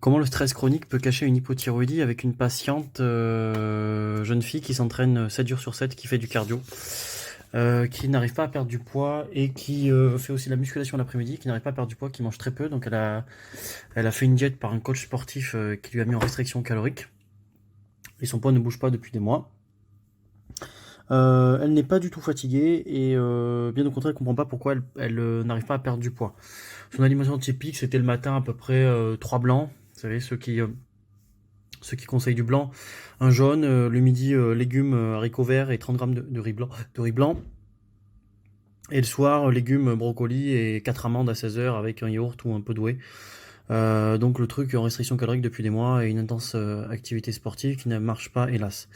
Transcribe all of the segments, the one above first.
Comment le stress chronique peut cacher une hypothyroïdie avec une patiente jeune fille qui s'entraîne 7 jours sur 7, qui fait du cardio, qui n'arrive pas à perdre du poids et qui fait aussi de la musculation l'après-midi, qui n'arrive pas à perdre du poids, qui mange très peu. Donc elle a fait une diète par un coach sportif qui lui a mis en restriction calorique. Et son poids ne bouge pas depuis des mois. Elle n'est pas du tout fatiguée et bien au contraire, elle ne comprend pas pourquoi elle n'arrive pas à perdre du poids. Son alimentation typique, c'était le matin à peu près 3 blancs. Vous savez, ceux qui conseillent du blanc, un jaune, le midi légumes, haricots verts et 30 grammes de riz blanc. Et le soir, légumes, brocolis et 4 amandes à 16 heures avec un yaourt ou un peu de whey. Donc le truc en restriction calorique depuis des mois et une intense activité sportive qui ne marche pas, hélas.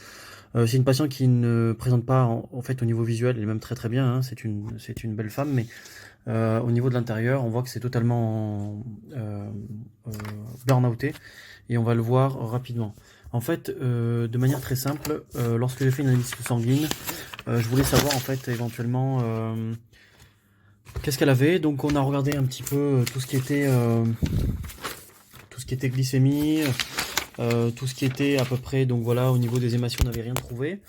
C'est une patiente qui ne présente pas, en fait, au niveau visuel, elle est même très très bien, hein, c'est une belle femme, mais au niveau de l'intérieur, on voit que c'est totalement burn-outé, et on va le voir rapidement. En fait, de manière très simple, lorsque j'ai fait une analyse sanguine, je voulais savoir en fait éventuellement qu'est-ce qu'elle avait. Donc on a regardé un petit peu tout ce qui était glycémie, tout ce qui était à peu près, donc voilà, au niveau des hématies, on n'avait rien trouvé.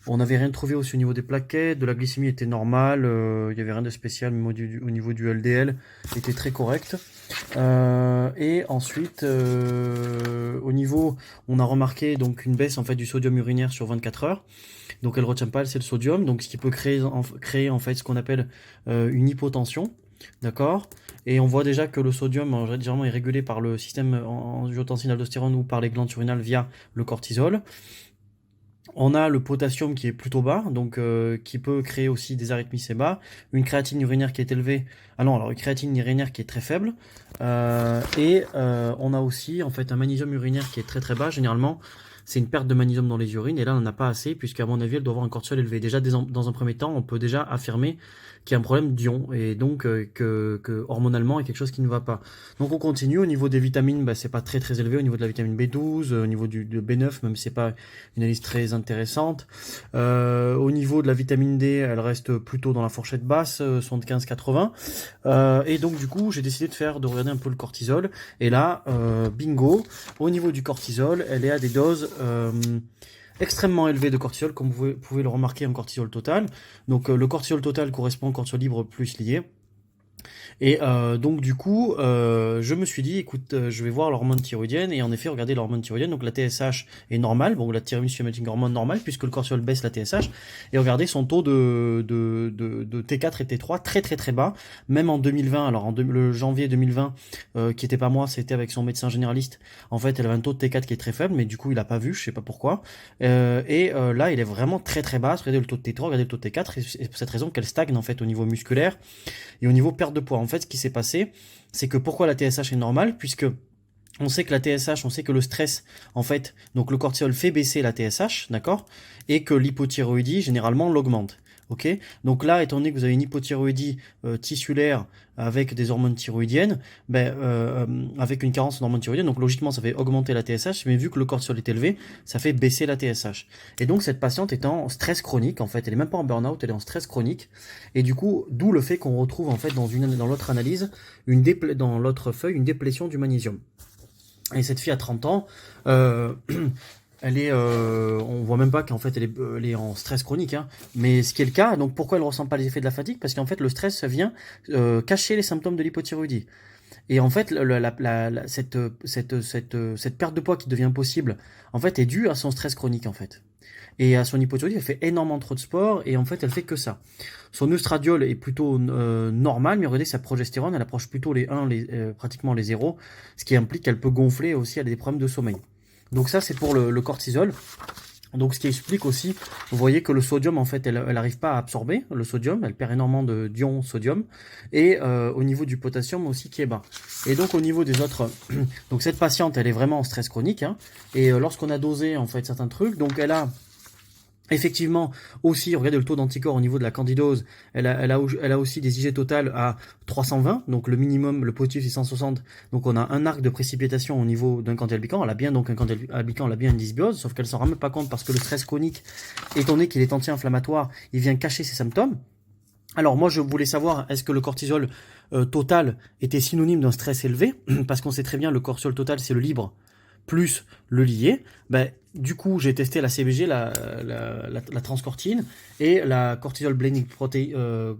On n'avait rien trouvé aussi au niveau des plaquettes, de la glycémie était normale, il n'y avait rien de spécial, même au niveau du LDL, était très correct. Et ensuite, au niveau, on a remarqué donc une baisse en fait du sodium urinaire sur 24 heures. Donc elle retient pas, c'est le sodium, donc ce qui peut créer en fait ce qu'on appelle une hypotension, d'accord. Et on voit déjà que le sodium généralement est régulé par le système angiotensin-aldostérone ou par les glandes surrénales via le cortisol. On a le potassium qui est plutôt bas, donc qui peut créer aussi des arythmies, c'est bas. Une créatine urinaire qui est élevée. Ah non, alors une créatine urinaire qui est très faible. On a aussi en fait un magnésium urinaire qui est très très bas. Généralement, c'est une perte de magnésium dans les urines. Et là, on n'en a pas assez, puisqu'à mon avis, elle doit avoir un cortisol élevé. Déjà, dans un premier temps, on peut déjà affirmer qu'il y a un problème d'ion, et donc que hormonalement, il y a quelque chose qui ne va pas. Donc on continue. Au niveau des vitamines, c'est pas très très élevé. Au niveau de la vitamine B12, au niveau de B9, même si c'est pas une analyse très intéressante. Au niveau de la vitamine D, elle reste plutôt dans la fourchette basse, 75-80. Et donc du coup, j'ai décidé de regarder un peu le cortisol. Et là, bingo, au niveau du cortisol, elle est à des doses extrêmement élevées de cortisol, comme vous pouvez le remarquer en cortisol total. Donc le cortisol total correspond au cortisol libre plus lié. Et donc du coup, je me suis dit, écoute, je vais voir l'hormone thyroïdienne, et en effet, regardez l'hormone thyroïdienne, donc la TSH est normale, bon, la thyroïde stimulating hormone normale, puisque le cortisol baisse la TSH, et regardez son taux de T4 et T3 très très très bas, même en 2020, alors le janvier 2020, qui était pas moi, c'était avec son médecin généraliste, en fait, elle avait un taux de T4 qui est très faible, mais du coup, il a pas vu, je sais pas pourquoi, là, il est vraiment très très bas, regardez le taux de T3, regardez le taux de T4, et c'est pour cette raison qu'elle stagne, en fait, au niveau musculaire, et au niveau perte de poids. En fait, ce qui s'est passé, c'est que pourquoi la TSH est normale, puisque on sait que la TSH, on sait que le stress, en fait, donc le cortisol fait baisser la TSH, d'accord, et que l'hypothyroïdie, généralement, l'augmente. Ok, donc là, étant donné que vous avez une hypothyroïdie tissulaire avec des hormones thyroïdiennes, avec une carence en hormones thyroïdiennes, donc logiquement ça fait augmenter la TSH, mais vu que le cortisol est élevé, ça fait baisser la TSH. Et donc cette patiente est en stress chronique, en fait, elle est même pas en burn-out, elle est en stress chronique, et du coup, d'où le fait qu'on retrouve en fait dans l'autre analyse, dans l'autre feuille, une déplétion du magnésium. Et cette fille a 30 ans, on voit même pas qu'en fait elle est en stress chronique, hein. Mais ce qui est le cas, donc pourquoi elle ressent pas les effets de la fatigue? Parce qu'en fait le stress vient cacher les symptômes de l'hypothyroïdie. Et en fait cette perte de poids qui devient possible, en fait, est due à son stress chronique en fait. Et à son hypothyroïdie, elle fait énormément trop de sport, et en fait elle fait que ça. Son œstradiol est plutôt normal, mais regardez sa progestérone, elle approche plutôt les 1, pratiquement les 0, ce qui implique qu'elle peut gonfler aussi, elle a des problèmes de sommeil. Donc ça, c'est pour le cortisol. Donc ce qui explique aussi, vous voyez que le sodium, en fait, elle n'arrive pas à absorber le sodium, elle perd énormément d'ion sodium, et au niveau du potassium aussi qui est bas. Et donc au niveau des autres, donc cette patiente, elle est vraiment en stress chronique, hein, et lorsqu'on a dosé en fait certains trucs, donc elle a effectivement aussi, regardez le taux d'anticorps au niveau de la candidose, elle a aussi des IG totales à 320, donc le minimum, le positif c'est 160, donc on a un arc de précipitation au niveau d'un candidat albicans, elle a bien donc un candidat albicans, elle a bien une dysbiose, sauf qu'elle s'en rend même pas compte parce que le stress chronique, étant donné qu'il est anti-inflammatoire, il vient cacher ses symptômes. Alors moi je voulais savoir, est-ce que le cortisol total était synonyme d'un stress élevé, parce qu'on sait très bien le cortisol total c'est le libre plus le lié, ben, du coup j'ai testé la CBG, la transcortine et la cortisol blending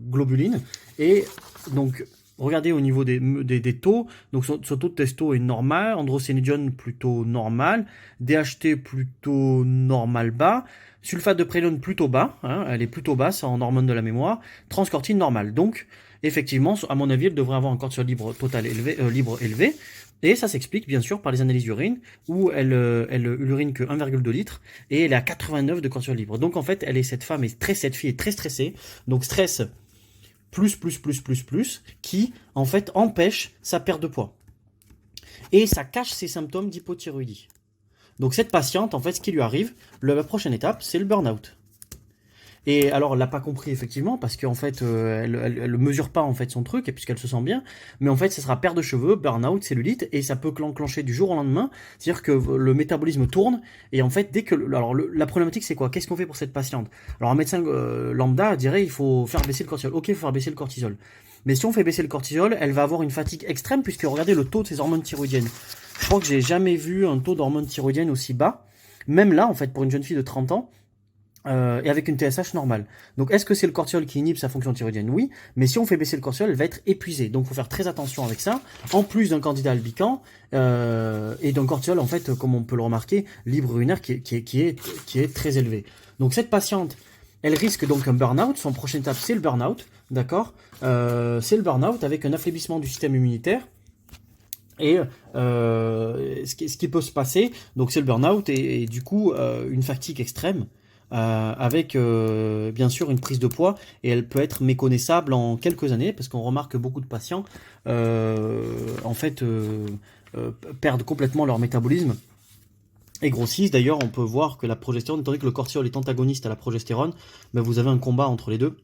globuline, et donc regardez au niveau des taux, donc son taux de testo est normal, androcénidione plutôt normal, DHT plutôt normal bas, sulfate de prélione plutôt bas, hein, elle est plutôt basse en hormone de la mémoire, transcortine normale. Donc effectivement, à mon avis, elle devrait avoir un cortisol libre total élevé, libre élevé. Et ça s'explique bien sûr par les analyses d'urine où elle urine que 1,2 litres et elle est à 89 de cortisol libre. Donc en fait, cette fille est très stressée. Donc stress qui en fait empêche sa perte de poids. Et ça cache ses symptômes d'hypothyroïdie. Donc cette patiente, en fait, ce qui lui arrive, la prochaine étape, c'est le burn-out. Et alors, elle l'a pas compris effectivement parce qu'en fait, elle mesure pas en fait son truc et puisqu'elle se sent bien, mais en fait, ça sera perte de cheveux, burn-out, cellulite et ça peut enclencher du jour au lendemain. C'est-à-dire que le métabolisme tourne et en fait, dès que la problématique c'est quoi? Qu'est-ce qu'on fait pour cette patiente? Alors un médecin lambda dirait il faut faire baisser le cortisol. Ok, il faut faire baisser le cortisol. Mais si on fait baisser le cortisol, elle va avoir une fatigue extrême puisque regardez le taux de ses hormones thyroïdiennes. Je crois que j'ai jamais vu un taux d'hormones thyroïdiennes aussi bas. Même là, en fait, pour une jeune fille de 30 ans, et avec une TSH normale. Donc est-ce que c'est le cortisol qui inhibe sa fonction thyroïdienne? Oui, mais si on fait baisser le cortisol, elle va être épuisée. Donc il faut faire très attention avec ça, en plus d'un candidat albican et d'un cortisol, en fait, comme on peut le remarquer, libre urinaire qui est très élevé. Donc cette patiente, elle risque donc un burn-out. Son prochaine étape, c'est le burn-out, d'accord, c'est le burn-out avec un affaiblissement du système immunitaire. Et ce qui peut se passer, donc c'est le burn-out et du coup une fatigue extrême. Avec bien sûr une prise de poids et elle peut être méconnaissable en quelques années parce qu'on remarque que beaucoup de patients en fait perdent complètement leur métabolisme et grossissent. D'ailleurs on peut voir que la progestérone, étant donné que le cortisol est antagoniste à la progestérone, ben vous avez un combat entre les deux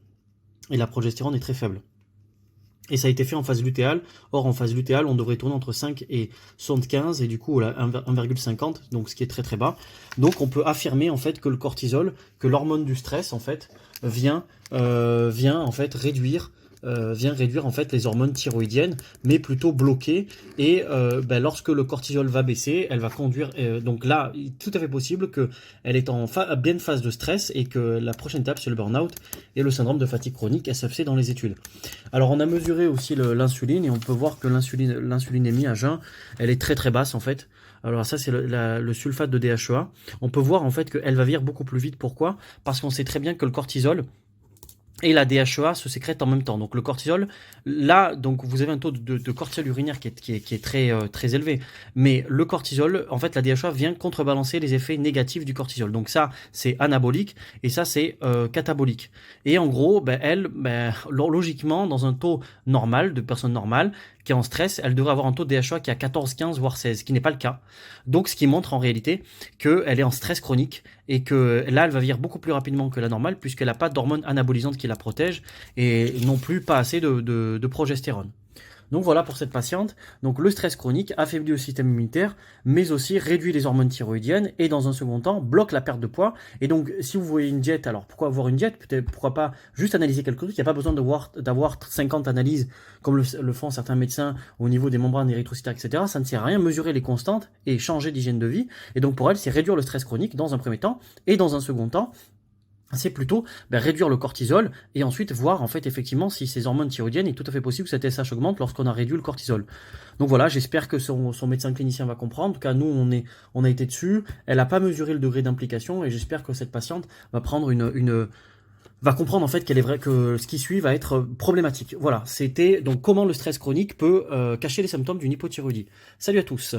et la progestérone est très faible. Et ça a été fait en phase lutéale. Or, en phase lutéale, on devrait tourner entre 5 et 75, et du coup, 1,50, donc ce qui est très très bas. Donc, on peut affirmer en fait que le cortisol, que l'hormone du stress, en fait, vient en fait réduire en fait les hormones thyroïdiennes, mais plutôt bloquées. Et lorsque le cortisol va baisser, elle va conduire. Donc là, il est tout à fait possible qu'elle est en pleine phase de stress et que la prochaine étape, c'est le burn-out et le syndrome de fatigue chronique SFC dans les études. Alors on a mesuré aussi l'insuline et on peut voir que l'insulinémie à jeun, elle est très très basse en fait. Alors ça c'est le sulfate de DHEA. On peut voir en fait qu'elle va vieillir beaucoup plus vite. Pourquoi? Parce qu'on sait très bien que le cortisol et la DHEA se sécrète en même temps. Donc le cortisol, là, donc vous avez un taux de cortisol urinaire qui est très élevé. Mais le cortisol, en fait, la DHEA vient contrebalancer les effets négatifs du cortisol. Donc ça, c'est anabolique et ça, c'est catabolique. Et en gros, logiquement, dans un taux normal, de personne normale, qui est en stress, elle devrait avoir un taux de DHEA qui est à 14, 15, voire 16, ce qui n'est pas le cas. Donc ce qui montre en réalité qu'elle est en stress chronique et que là, elle va vieillir beaucoup plus rapidement que la normale puisqu'elle n'a pas d'hormones anabolisantes qui la protègent et non plus pas assez de progestérone. Donc voilà pour cette patiente. Donc le stress chronique affaiblit le système immunitaire, mais aussi réduit les hormones thyroïdiennes et dans un second temps bloque la perte de poids. Et donc si vous voyez une diète, alors pourquoi avoir une diète? Peut-être pourquoi pas juste analyser quelque chose. Il n'y a pas besoin d'avoir 50 analyses comme le font certains médecins au niveau des membranes érythrocytaires, etc. Ça ne sert à rien, mesurer les constantes et changer d'hygiène de vie. Et donc pour elle, c'est réduire le stress chronique dans un premier temps et dans un second temps, c'est plutôt réduire le cortisol et ensuite voir en fait effectivement si ces hormones thyroïdiennes, il est tout à fait possible que cette TSH augmente lorsqu'on a réduit le cortisol. Donc voilà, j'espère que son médecin clinicien va comprendre. En tout cas, nous on a été dessus. Elle n'a pas mesuré le degré d'implication et j'espère que cette patiente va prendre va comprendre en fait qu'elle est vrai que ce qui suit va être problématique. Voilà, c'était donc comment le stress chronique peut cacher les symptômes d'une hypothyroïdie. Salut à tous.